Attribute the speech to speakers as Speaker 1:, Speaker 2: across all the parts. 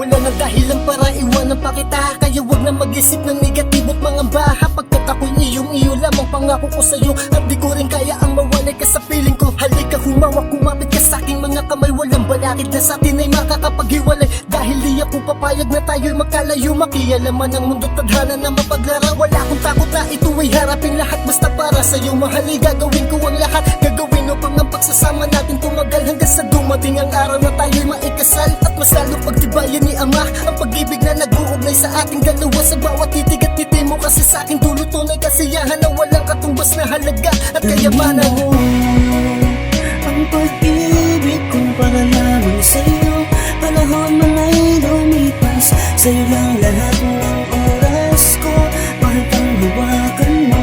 Speaker 1: wala na dahilan para iwanan pa kita. Kaya wag na mag-isip ng negatibo't mga baha. Pagkat ako'y iyo lamang pangako ko sa'yo. At di ko rin kaya ang mawalay ka sa piling ko. Halika humawak, kumapit ka sa'king mga kamay. Walang balakid na sa'tin ay makakapaghiwalay. Dahil di ako papayag na tayo'y magkalayo. Makialaman ang mundo, tadhana na mapaglara. Wala akong takot na ito ay harapin lahat. Basta para sa'yo mahal ay gagawin ko ang lahat. Gagawin upang ang pagsasama natin tumagal hanggang sa dumating ang araw na tayo'y maikasal. At mas lalong pagtibayan ni Ama ang pag-ibig na nag-uugnay sa ating dalawa. Sa bawat titig at titi mo kasi sa'king dulo tunay kasiyahan na walang katumbas na halaga at kayamanan.
Speaker 2: Ang pag-ibig kong para lamang sa'yo. Panahon man ay lumipas, sa'yo lang lahat ng oras ko. Mahal kang hawakan mo.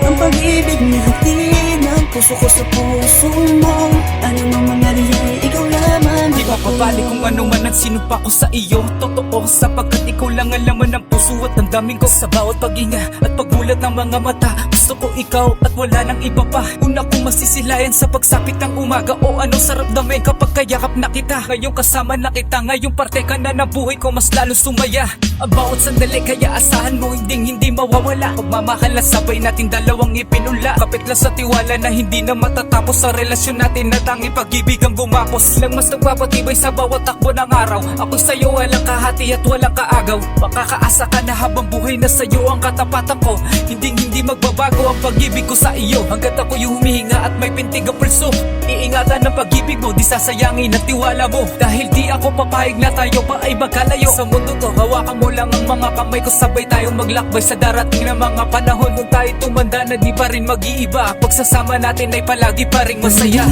Speaker 2: Ang pag-ibig na hatid ng puso ko sa puso mo. Ano mang mangyari ay ikaw lamang.
Speaker 3: Di mapapali kung ano man ang sinumpa ko sa iyo. Totoo sapagkat ikaw lang ang laman ng puso at ang daming ko. Sa bawat paghinga at pagbulat ng mga mata, gusto ko ikaw at wala nang iba pa. Una kong masisilayan sa pagsapit ng umaga. O anong sarap namin kapag kayakap na kita. Ngayong kasama na kita, ngayong parte ka na ng buhay ko, mas lalo sumaya. Ang bawat sandali kaya asahan mo hindi mawawala. Pagmamahal na sabay natin dalawang ipinula. Kapit lang sa tiwala na hindi na matatapos sa relasyon natin na tanging pag-ibig ang gumapos. Lang mas nagpapatibay sa bawat takbo ng araw. Ako'y sa'yo walang kahati at walang kaagaw. Makakaasa ka na habang buhay na sa'yo ang katapatan ko. Hindi magbabago ang pag-ibig ko sa iyo. Hanggat ako'y humihinga at may pintig ang pulso. Iingatan ng pag-ibig mo, di sasayangin ang tiwala mo. Dahil di ako papayag na tayo pa ay magkalayo. Sa mundo to, hawakan mo lang ang mga kamay ko. Sabay tayong maglakbay sa darating na mga panahon. Kung tayo tumanda na di pa rin mag-iiba. Pagsasama natin ay palagi pa rin masaya.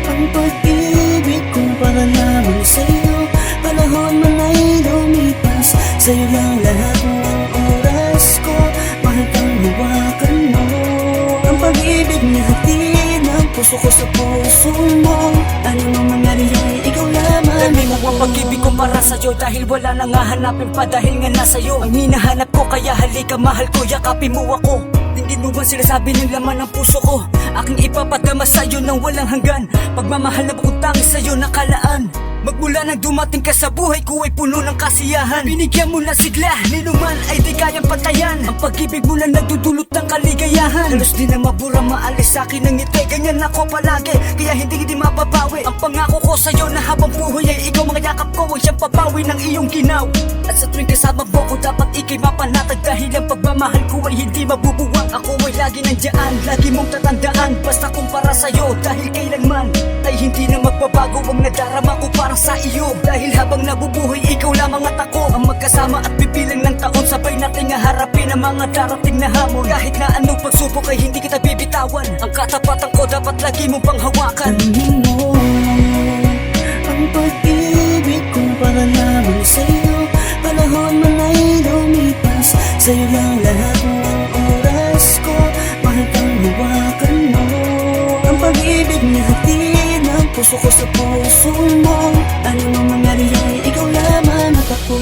Speaker 2: Ang pag-ibig kong para lamang sa'yo. Panahon man ay lumipas, sa'yo lang lahat ng oras ko. Mahal kang hawakan mo. Ang pag-ibig na hatid ng puso ko sa puso mo. Ano mang mangyari ay ikaw lamang.
Speaker 3: Dami mo ang pag-ibig ko para sa'yo. Dahil wala nang hahanapin pa dahil nga nasa'yo. Ang hinahanap ko kaya halika mahal ko, yakapin mo ako. Hindi mo ba sinasabi ng laman ng puso ko? Aking ipapadama sa'yo ng walang hanggan. Pagmamahal na bukod tangis sa'yo nakalaan. Magmula nang dumating ka sa buhay ko ay puno ng kasiyahan. Binigyan mo na sigla, ninuman ay di kayang patayan. Ang pag-ibig mo na nagdudulot ng kaligayahan. Halos di na mabura maalis sa'kin ng ngiti. Ganyan ako palagi, kaya hindi mapapawi. Ang pangako ko sa'yo na habang buhay ay ikaw mga yakap ko ay siyang papawi ng iyong ginaw. At sa tuwing kasama mo ko dapat ikay mapanatag. Dahil ang pagmamahal ko ay hindi mabubuwang. Ako ay lagi nandyan, lagi mong tatandaan. Basta kung para sa'yo, dahil kailanman ay hindi na magbabago ang nadarama ko para sa iyo. Dahil habang nabubuhay ikaw lamang at ako ang magkasama at bibilang ng taon. Sabay nating harapin ang mga darating na hamon. Kahit na anong pagsubok ay hindi kita bibitawan. Ang katapatan ko dapat lagi mong panghawakan.
Speaker 2: Tanungin mo ang pag-ibig kong para lamang sa'yo. Panahon man ay lumipas, sa'yo lang lahat ng oras ko. Mahal kang hawakan mo. Ang pag-ibig na hatid ng puso ko sa puso mo. Ano mang mangyari ay ikaw lamang at ako.